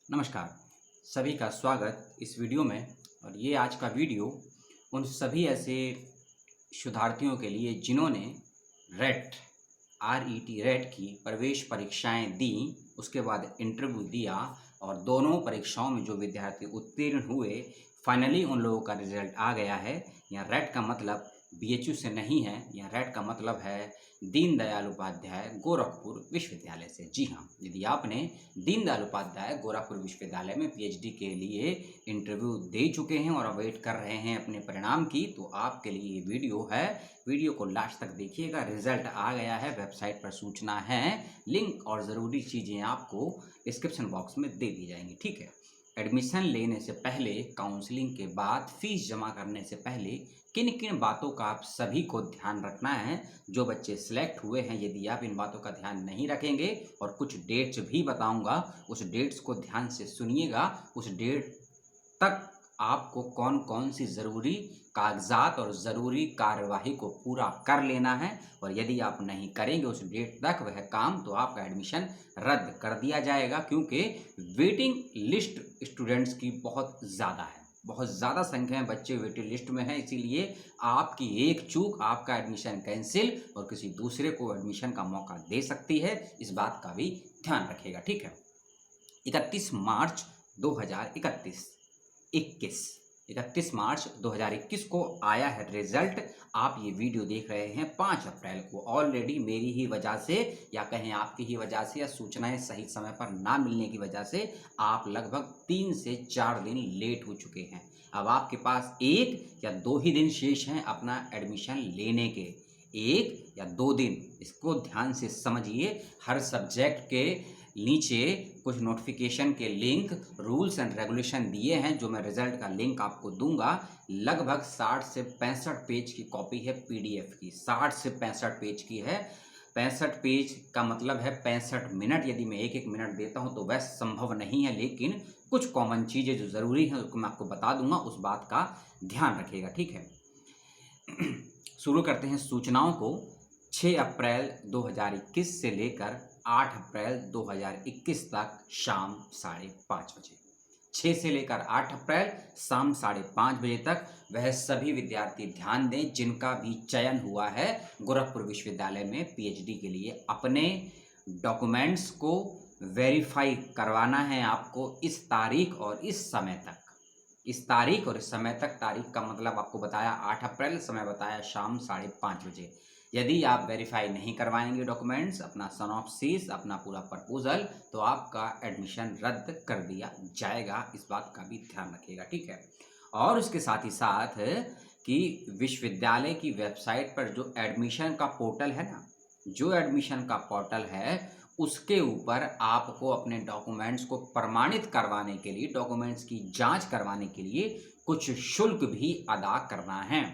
नमस्कार, सभी का स्वागत इस वीडियो में। और ये आज का वीडियो उन सभी ऐसे शोधार्थियों के लिए जिन्होंने रेट रेट की प्रवेश परीक्षाएं दी, उसके बाद इंटरव्यू दिया और दोनों परीक्षाओं में जो विद्यार्थी उत्तीर्ण हुए, फाइनली उन लोगों का रिजल्ट आ गया है। यहाँ रेट का मतलब बीएचयू से नहीं है, यहाँ रेट का मतलब है दीनदयाल उपाध्याय गोरखपुर विश्वविद्यालय से। जी हाँ, यदि आपने दीनदयाल उपाध्याय गोरखपुर विश्वविद्यालय में पीएचडी के लिए इंटरव्यू दे चुके हैं और अवेट कर रहे हैं अपने परिणाम की, तो आपके लिए ये वीडियो है। वीडियो को लास्ट तक देखिएगा। रिजल्ट आ गया है, वेबसाइट पर सूचना है, लिंक और ज़रूरी चीज़ें आपको डिस्क्रिप्शन बॉक्स में दे दी जाएंगी। ठीक है, एडमिशन लेने से पहले, काउंसलिंग के बाद, फीस जमा करने से पहले किन किन बातों का आप सभी को ध्यान रखना है। जो बच्चे सिलेक्ट हुए हैं, यदि आप इन बातों का ध्यान नहीं रखेंगे, और कुछ डेट्स भी बताऊंगा, उस डेट्स को ध्यान से सुनिएगा। उस डेट तक आपको कौन कौन सी ज़रूरी कागजात और ज़रूरी कार्यवाही को पूरा कर लेना है, और यदि आप नहीं करेंगे उस डेट तक वह काम, तो आपका एडमिशन रद्द कर दिया जाएगा। क्योंकि वेटिंग लिस्ट स्टूडेंट्स की बहुत ज़्यादा है, बहुत ज़्यादा संख्या में बच्चे वेटिंग लिस्ट में हैं। इसीलिए आपकी एक चूक आपका एडमिशन कैंसिल और किसी दूसरे को एडमिशन का मौका दे सकती है। इस बात का भी ध्यान रखिएगा। ठीक है, 31 मार्च 2021 31 मार्च 2021 को आया है रिजल्ट। आप ये वीडियो देख रहे हैं 5 अप्रैल को। ऑलरेडी मेरी ही वजह से, या कहें आपकी ही वजह से, या सूचनाएं सही समय पर ना मिलने की वजह से आप लगभग 3 से 4 दिन लेट हो चुके हैं। अब आपके पास 1 या 2 ही दिन शेष हैं अपना एडमिशन लेने के। 1 या 2 दिन, इसको ध्यान से समझिए। हर सब्जेक्ट के नीचे कुछ नोटिफिकेशन के लिंक, रूल्स एंड रेगुलेशन दिए हैं, जो मैं रिजल्ट का लिंक आपको दूंगा। लगभग 60 से 65 पेज की कॉपी है पीडीएफ की। 60 से 65 पेज की है। 65 पेज का मतलब है 65 मिनट। यदि मैं एक एक मिनट देता हूं तो वह संभव नहीं है, लेकिन कुछ कॉमन चीज़ें जो ज़रूरी हैं उसको मैं आपको बता दूंगा, उस बात का ध्यान रखिएगा। ठीक है, शुरू करते हैं सूचनाओं को। 6 अप्रैल 2021 से लेकर 8 अप्रैल 2021 तक शाम 5:30 बजे। 6 से लेकर 8 अप्रैल शाम 5:30 बजे तक वह सभी विद्यार्थी ध्यान दें जिनका भी चयन हुआ है गोरखपुर विश्वविद्यालय में पीएचडी के लिए। अपने डॉक्यूमेंट्स को वेरीफाई करवाना है आपको इस तारीख और इस समय तक। इस तारीख और इस समय तक, तारीख का मतलब आपको बताया 8 अप्रैल, समय बताया शाम 5:30 बजे। यदि आप वेरीफाई नहीं करवाएंगे डॉक्यूमेंट्स, अपना सनॉप्सिस, अपना पूरा प्रपोजल, तो आपका एडमिशन रद्द कर दिया जाएगा। इस बात का भी ध्यान रखिएगा। ठीक है, और उसके साथ ही साथ कि विश्वविद्यालय की वेबसाइट पर जो एडमिशन का पोर्टल है ना, जो एडमिशन का पोर्टल है, उसके ऊपर आपको अपने डॉक्यूमेंट्स को प्रमाणित करवाने के लिए, डॉक्यूमेंट्स की जांच करवाने के लिए कुछ शुल्क भी अदा करना है।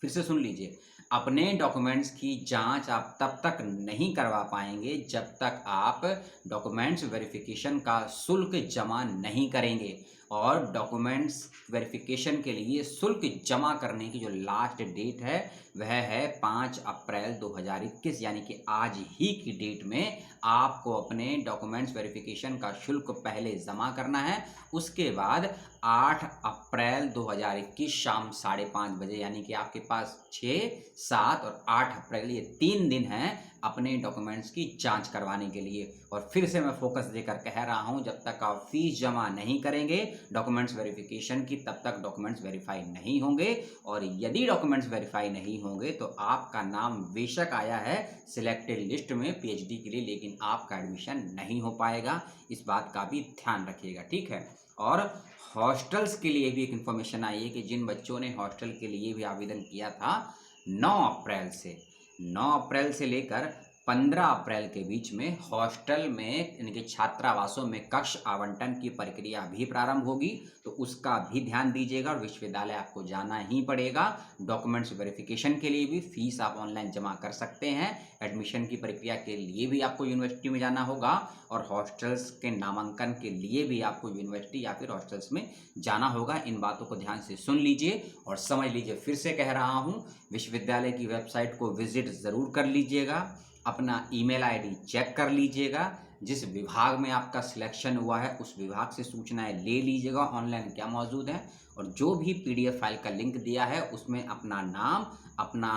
फिर से सुन लीजिए, अपने डॉक्यूमेंट्स की जांच आप तब तक नहीं करवा पाएंगे जब तक आप डॉक्यूमेंट्स वेरिफिकेशन का शुल्क जमा नहीं करेंगे। और डॉक्यूमेंट्स वेरिफिकेशन के लिए शुल्क जमा करने की जो लास्ट डेट है वह है 5 अप्रैल 2021, यानी कि आज ही की डेट में आपको अपने डॉक्यूमेंट्स वेरिफिकेशन का शुल्क पहले जमा करना है। उसके बाद 8 अप्रैल 2021 शाम 5:30 बजे, यानी कि आपके पास 6, 7 और 8 अप्रैल, ये 3 दिन हैं अपने डॉक्यूमेंट्स की जांच करवाने के लिए। और फिर से मैं फोकस देकर कह रहा हूं, जब तक आप फीस जमा नहीं करेंगे डॉक्यूमेंट्स वेरिफिकेशन की, तब तक डॉक्यूमेंट्स वेरीफाई नहीं होंगे। और यदि डॉक्यूमेंट्स वेरीफाई नहीं होंगे तो आपका नाम बेशक आया है सिलेक्टेड लिस्ट में पीएचडी के लिए, लेकिन आपका एडमिशन नहीं हो पाएगा। इस बात का भी ध्यान रखिएगा। ठीक है, और हॉस्टल्स के लिए भी एक इन्फॉर्मेशन आई है कि जिन बच्चों ने हॉस्टल के लिए भी आवेदन किया था, 9 अप्रैल से लेकर 15 अप्रैल के बीच में हॉस्टल में, इनके छात्रावासों में कक्ष आवंटन की प्रक्रिया भी प्रारंभ होगी, तो उसका भी ध्यान दीजिएगा। और विश्वविद्यालय आपको जाना ही पड़ेगा। डॉक्यूमेंट्स वेरिफिकेशन के लिए भी फीस आप ऑनलाइन जमा कर सकते हैं। एडमिशन की प्रक्रिया के लिए भी आपको यूनिवर्सिटी में जाना होगा, और हॉस्टल्स के नामांकन के लिए भी आपको यूनिवर्सिटी या फिर हॉस्टल्स में जाना होगा। इन बातों को ध्यान से सुन लीजिए और समझ लीजिए। फिर से कह रहा हूँ, विश्वविद्यालय की वेबसाइट को विजिट ज़रूर कर लीजिएगा। अपना ईमेल आईडी चेक कर लीजिएगा। जिस विभाग में आपका सिलेक्शन हुआ है उस विभाग से सूचनाएं ले लीजिएगा ऑनलाइन क्या मौजूद है, और जो भी पीडीएफ फाइल का लिंक दिया है उसमें अपना नाम, अपना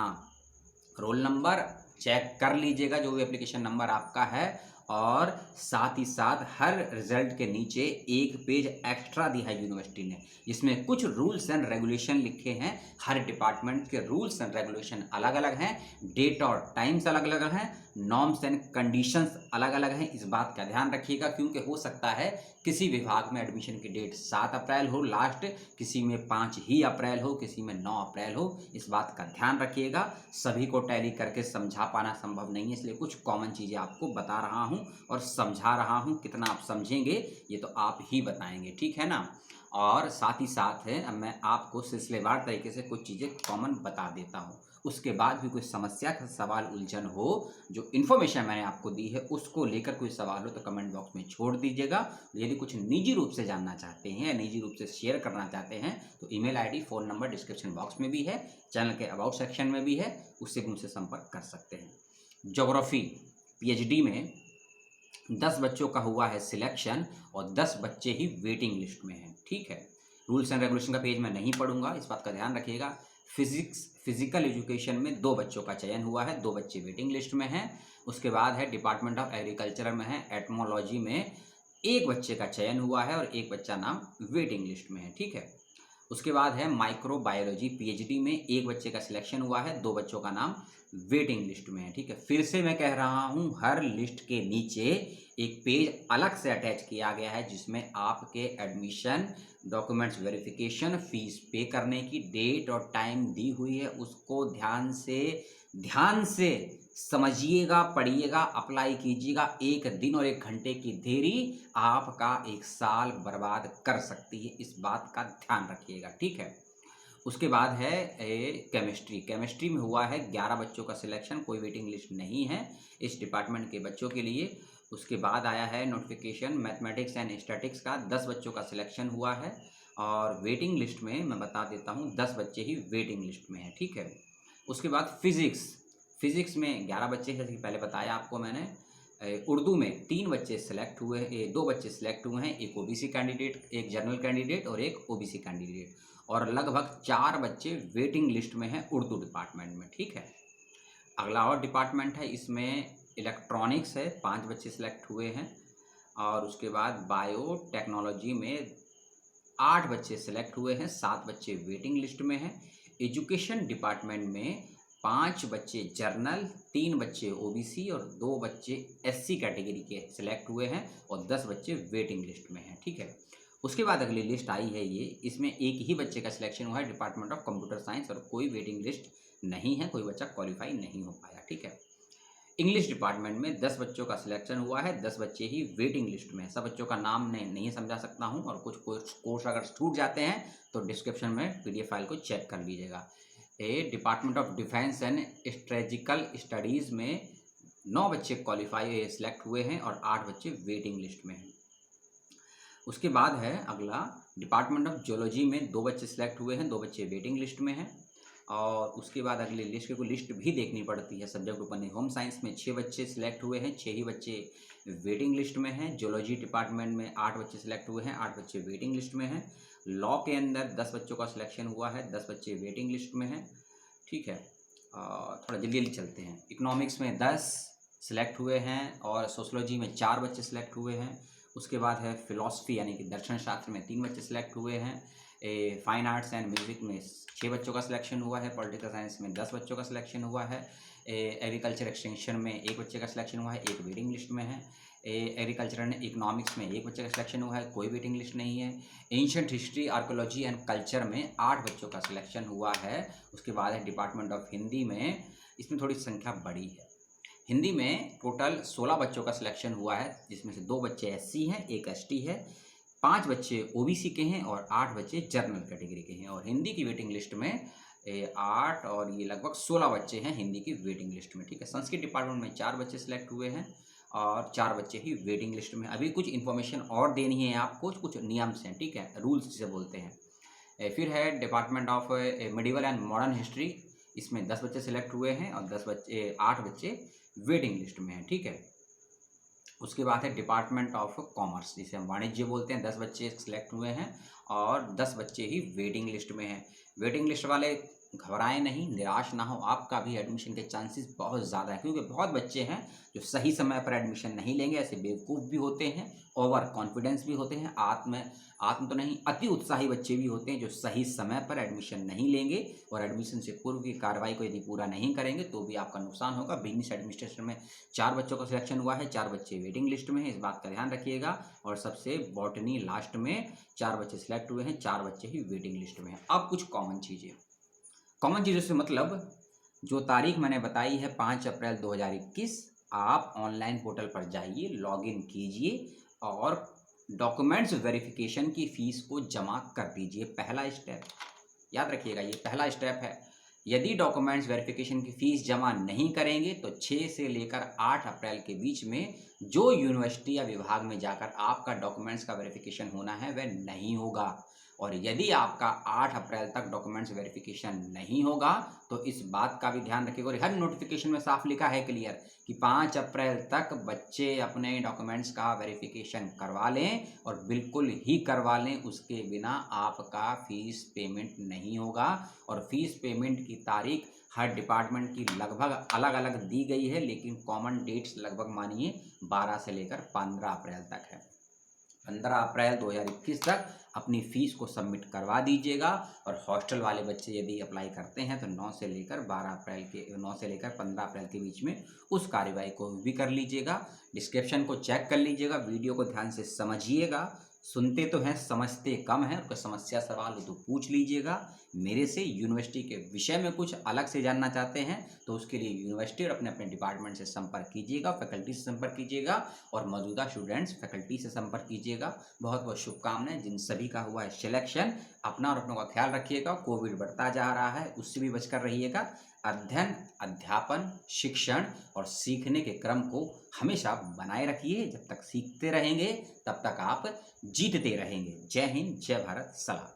रोल नंबर चेक कर लीजिएगा, जो भी एप्लीकेशन नंबर आपका है। और साथ ही साथ हर रिजल्ट के नीचे एक पेज एक्स्ट्रा दिया है यूनिवर्सिटी ने, जिसमें कुछ रूल्स एंड रेगुलेशन लिखे हैं। हर डिपार्टमेंट के रूल्स एंड रेगुलेशन अलग अलग हैं, डेट और टाइम्स अलग अलग हैं, नॉर्म्स एंड कंडीशंस अलग अलग हैं। इस बात का ध्यान रखिएगा, क्योंकि हो सकता है किसी विभाग में एडमिशन की डेट 7 अप्रैल हो लास्ट, किसी में 5 ही अप्रैल हो, किसी में 9 अप्रैल हो। इस बात का ध्यान रखिएगा। सभी को टैली करके समझा पाना संभव नहीं है, इसलिए कुछ कॉमन चीज़ें आपको बता रहा हूं और समझा रहा हूं। कितना आप समझेंगे ये तो आप ही बताएंगे, ठीक है ना। और साथ ही साथ है मैं आपको सिलसिलेवार तरीके से कुछ चीज़ें कॉमन बता देता हूँ। उसके बाद भी कोई समस्या का सवाल उलझन हो, जो इन्फॉर्मेशन मैंने आपको दी है उसको लेकर कोई सवाल हो तो कमेंट बॉक्स में छोड़ दीजिएगा। यदि कुछ निजी रूप से जानना चाहते हैं या निजी रूप से शेयर करना चाहते हैं तो email ID, phone number description box में भी है, चैनल के अबाउट सेक्शन में भी है, उससे मुझसे संपर्क कर सकते हैं। ज्योग्राफी पीएचडी में 10 बच्चों का हुआ है सिलेक्शन और 10 बच्चे ही वेटिंग लिस्ट में हैं, ठीक है। रूल्स एंड रेगुलेशन का पेज मैं नहीं पढ़ूंगा, इस बात का ध्यान रखिएगा। फिजिकल एजुकेशन में 2 बच्चों का चयन हुआ है, 2 बच्चे वेटिंग लिस्ट में हैं। उसके बाद है डिपार्टमेंट ऑफ एग्रीकल्चर में है, एटमोलॉजी में 1 बच्चे का चयन हुआ है और 1 बच्चा नाम वेटिंग लिस्ट में है, ठीक है। उसके बाद है माइक्रोबायोलॉजी पीएचडी में 1 बच्चे का सिलेक्शन हुआ है, 2 बच्चों का नाम वेटिंग लिस्ट में है, ठीक है। फिर से मैं कह रहा हूं, हर लिस्ट के नीचे एक पेज अलग से अटैच किया गया है, जिसमें आपके एडमिशन, डॉक्यूमेंट्स वेरिफिकेशन, फीस पे करने की डेट और टाइम दी हुई है। उसको ध्यान से समझिएगा, पढ़िएगा, अप्लाई कीजिएगा। 1 दिन और 1 घंटे की देरी आपका 1 साल बर्बाद कर सकती है, इस बात का ध्यान रखिएगा, ठीक है। उसके बाद है केमिस्ट्री में हुआ है 11 बच्चों का सिलेक्शन, कोई वेटिंग लिस्ट नहीं है इस डिपार्टमेंट के बच्चों के लिए। उसके बाद आया है नोटिफिकेशन मैथमेटिक्स एंड स्टैटिक्स का, 10 बच्चों का सिलेक्शन हुआ है और वेटिंग लिस्ट में मैं बता देता हूँ 10 बच्चे ही वेटिंग लिस्ट में हैं, ठीक है। उसके बाद फिजिक्स में 11 बच्चे, जैसे कि पहले बताया आपको मैंने। उर्दू में 3 बच्चे सिलेक्ट हुए, 2 बच्चे सिलेक्ट हुए हैं, एक ओबीसी कैंडिडेट, एक जनरल कैंडिडेट और एक ओबीसी कैंडिडेट, और लगभग 4 बच्चे वेटिंग लिस्ट में हैं उर्दू डिपार्टमेंट में, ठीक है। अगला और डिपार्टमेंट है, इसमें इलेक्ट्रॉनिक्स है, 5 बच्चे सिलेक्ट हुए हैं। और उसके बाद बायोटेक्नोलॉजी में 8 बच्चे सिलेक्ट हुए हैं, 7 बच्चे वेटिंग लिस्ट में हैं। एजुकेशन डिपार्टमेंट में 5 बच्चे जर्नल, 3 बच्चे ओबीसी और 2 बच्चे एससी कैटेगरी के सिलेक्ट हुए हैं और 10 बच्चे वेटिंग लिस्ट में हैं, ठीक है। उसके बाद अगली लिस्ट आई है ये, इसमें एक ही बच्चे का सिलेक्शन हुआ है, डिपार्टमेंट ऑफ कंप्यूटर साइंस, और कोई वेटिंग लिस्ट नहीं है, कोई बच्चा क्वालिफाई नहीं हो पाया, ठीक है। इंग्लिश डिपार्टमेंट में 10 बच्चों का सिलेक्शन हुआ है, 10 बच्चे ही वेटिंग लिस्ट में है। सब बच्चों का नाम नहीं समझा सकता हूं, और कुछ कोर्स अगर छूट जाते हैं तो डिस्क्रिप्शन में पीडीएफ फाइल को चेक कर लीजिएगा। Department of defence and strategical studies में 9 बच्चे क्वालिफाई सिलेक्ट हुए हैं और 8 बच्चे वेटिंग लिस्ट में हैं। उसके बाद है अगला डिपार्टमेंट ऑफ जियोलॉजी में 2 बच्चे सिलेक्ट हुए हैं, 2 बच्चे वेटिंग लिस्ट में हैं। और उसके बाद अगली लिस्ट की लिस्ट भी देखनी पड़ती है। सब्जेक्ट ग्रुप में होम साइंस में 6 बच्चे सिलेक्ट हुए हैं, 6 ही बच्चे वेटिंग लिस्ट में हैं। जियोलॉजी डिपार्टमेंट में 8 बच्चे सिलेक्ट हुए हैं, 8 बच्चे वेटिंग लिस्ट में हैं। लॉ के अंदर 10 बच्चों का सिलेक्शन हुआ है, 10 बच्चे वेटिंग लिस्ट में हैं, ठीक है। थोड़ा जल्दी जल्दी चलते हैं। इकोनॉमिक्स में 10 सिलेक्ट हुए हैं और सोशोलॉजी में 4 बच्चे सिलेक्ट हुए हैं। उसके बाद है फिलॉसफी यानी कि दर्शन शास्त्र में 3 बच्चे सिलेक्ट हुए हैं। फाइन आर्ट्स एंड म्यूजिक में 6 बच्चों का सिलेक्शन हुआ है। पॉलिटिकल साइंस में 10 बच्चों का सिलेक्शन हुआ है। एग्रीकल्चर एक्सटेंशन में 1 बच्चे का सिलेक्शन हुआ है, 1 वेटिंग लिस्ट में है। एग्रीकल्चर एंड इकोनॉमिक्स में 1 बच्चे का सिलेक्शन हुआ है, कोई वेटिंग लिस्ट नहीं है। Ancient history, archaeology and culture में 8 बच्चों का सिलेक्शन हुआ है। उसके बाद है डिपार्टमेंट ऑफ हिंदी में, इसमें थोड़ी संख्या बड़ी है। हिंदी में टोटल 16 बच्चों का सिलेक्शन हुआ है, जिसमें से 2 बच्चे एससी हैं, 1 एसटी है, 5 बच्चे ओबीसी के हैं और 8 बच्चे जनरल कैटेगरी के हैं। और हिंदी की वेटिंग लिस्ट में 8 और ये लगभग 16 बच्चे हैं हिंदी की वेटिंग लिस्ट में, ठीक है। संस्कृत डिपार्टमेंट में 4 बच्चे सिलेक्ट हुए हैं और 4 बच्चे ही वेटिंग लिस्ट में। अभी कुछ इन्फॉर्मेशन और देनी है आपको, कुछ नियम्स हैं, ठीक है, रूल्स जिसे बोलते हैं। फिर है department of medieval and modern history, इसमें 10 बच्चे सिलेक्ट हुए हैं और 8 बच्चे वेटिंग लिस्ट में हैं, ठीक है। उसके बाद है डिपार्टमेंट ऑफ कॉमर्स, जिसे हम वाणिज्य बोलते हैं। 10 बच्चे सिलेक्ट हुए हैं और 10 बच्चे ही वेटिंग लिस्ट में हैं। वेटिंग लिस्ट वाले घबराएं नहीं, निराश ना हो, आपका भी एडमिशन के चांसेस बहुत ज़्यादा है, क्योंकि बहुत बच्चे हैं जो सही समय पर एडमिशन नहीं लेंगे। ऐसे बेवकूफ़ भी होते हैं, ओवर कॉन्फिडेंस भी होते हैं, आत्म आत्म तो नहीं, अति उत्साही बच्चे भी होते हैं जो सही समय पर एडमिशन नहीं लेंगे और एडमिशन से पूर्व की कार्रवाई को यदि पूरा नहीं करेंगे तो भी आपका नुकसान होगा। बिजनेस एडमिनिस्ट्रेशन में 4 बच्चों का सिलेक्शन हुआ है, 4 बच्चे वेटिंग लिस्ट में हैं, इस बात का ध्यान रखिएगा। और सबसे बॉटनी लास्ट में 4 बच्चे सिलेक्ट हुए हैं, 4 बच्चे ही वेटिंग लिस्ट में हैं। अब कुछ कॉमन चीज़ों से मतलब जो तारीख मैंने बताई है 5 अप्रैल 2021, आप ऑनलाइन पोर्टल पर जाइए, लॉगिन कीजिए और डॉक्यूमेंट्स वेरिफिकेशन की फ़ीस को जमा कर दीजिए। पहला स्टेप याद रखिएगा, ये पहला स्टेप है। यदि डॉक्यूमेंट्स वेरिफिकेशन की फ़ीस जमा नहीं करेंगे तो 6 से लेकर 8 अप्रैल के बीच में जो यूनिवर्सिटी या विभाग में जाकर आपका डॉक्यूमेंट्स का वेरिफिकेशन होना है वह नहीं होगा। और यदि आपका 8 अप्रैल तक डॉक्यूमेंट्स वेरिफिकेशन नहीं होगा तो इस बात का भी ध्यान रखिएगा। और हर नोटिफिकेशन में साफ लिखा है क्लियर कि 5 अप्रैल तक बच्चे अपने डॉक्यूमेंट्स का वेरिफिकेशन करवा लें और बिल्कुल ही करवा लें, उसके बिना आपका फ़ीस पेमेंट नहीं होगा। और फीस पेमेंट की तारीख हर डिपार्टमेंट की लगभग अलग अलग दी गई है, लेकिन कॉमन डेट्स लगभग मानिए 12 से लेकर 15 अप्रैल तक है। 15 अप्रैल 2021 तक अपनी फ़ीस को सबमिट करवा दीजिएगा। और हॉस्टल वाले बच्चे यदि अप्लाई करते हैं तो 9 से लेकर 15 अप्रैल के बीच में उस कार्यवाही को भी कर लीजिएगा। डिस्क्रिप्शन को चेक कर लीजिएगा, वीडियो को ध्यान से समझिएगा। सुनते तो हैं, समझते कम हैं, कोई समस्या सवाल हो तो पूछ लीजिएगा मेरे से। यूनिवर्सिटी के विषय में कुछ अलग से जानना चाहते हैं तो उसके लिए यूनिवर्सिटी और अपने अपने डिपार्टमेंट से संपर्क कीजिएगा, फैकल्टी से संपर्क कीजिएगा और मौजूदा स्टूडेंट्स फैकल्टी से संपर्क कीजिएगा। बहुत बहुत शुभकामनाएं जिन सभी का हुआ है सिलेक्शन। अपना और अपनों का ख्याल रखिएगा, कोविड बढ़ता जा रहा है उससे भी बचकर रहिएगा। अध्ययन, अध्यापन, शिक्षण और सीखने के क्रम को हमेशा बनाए रखिए। जब तक सीखते रहेंगे तब तक आप जीतते रहेंगे। जय हिंद, जय भारत, सलाम।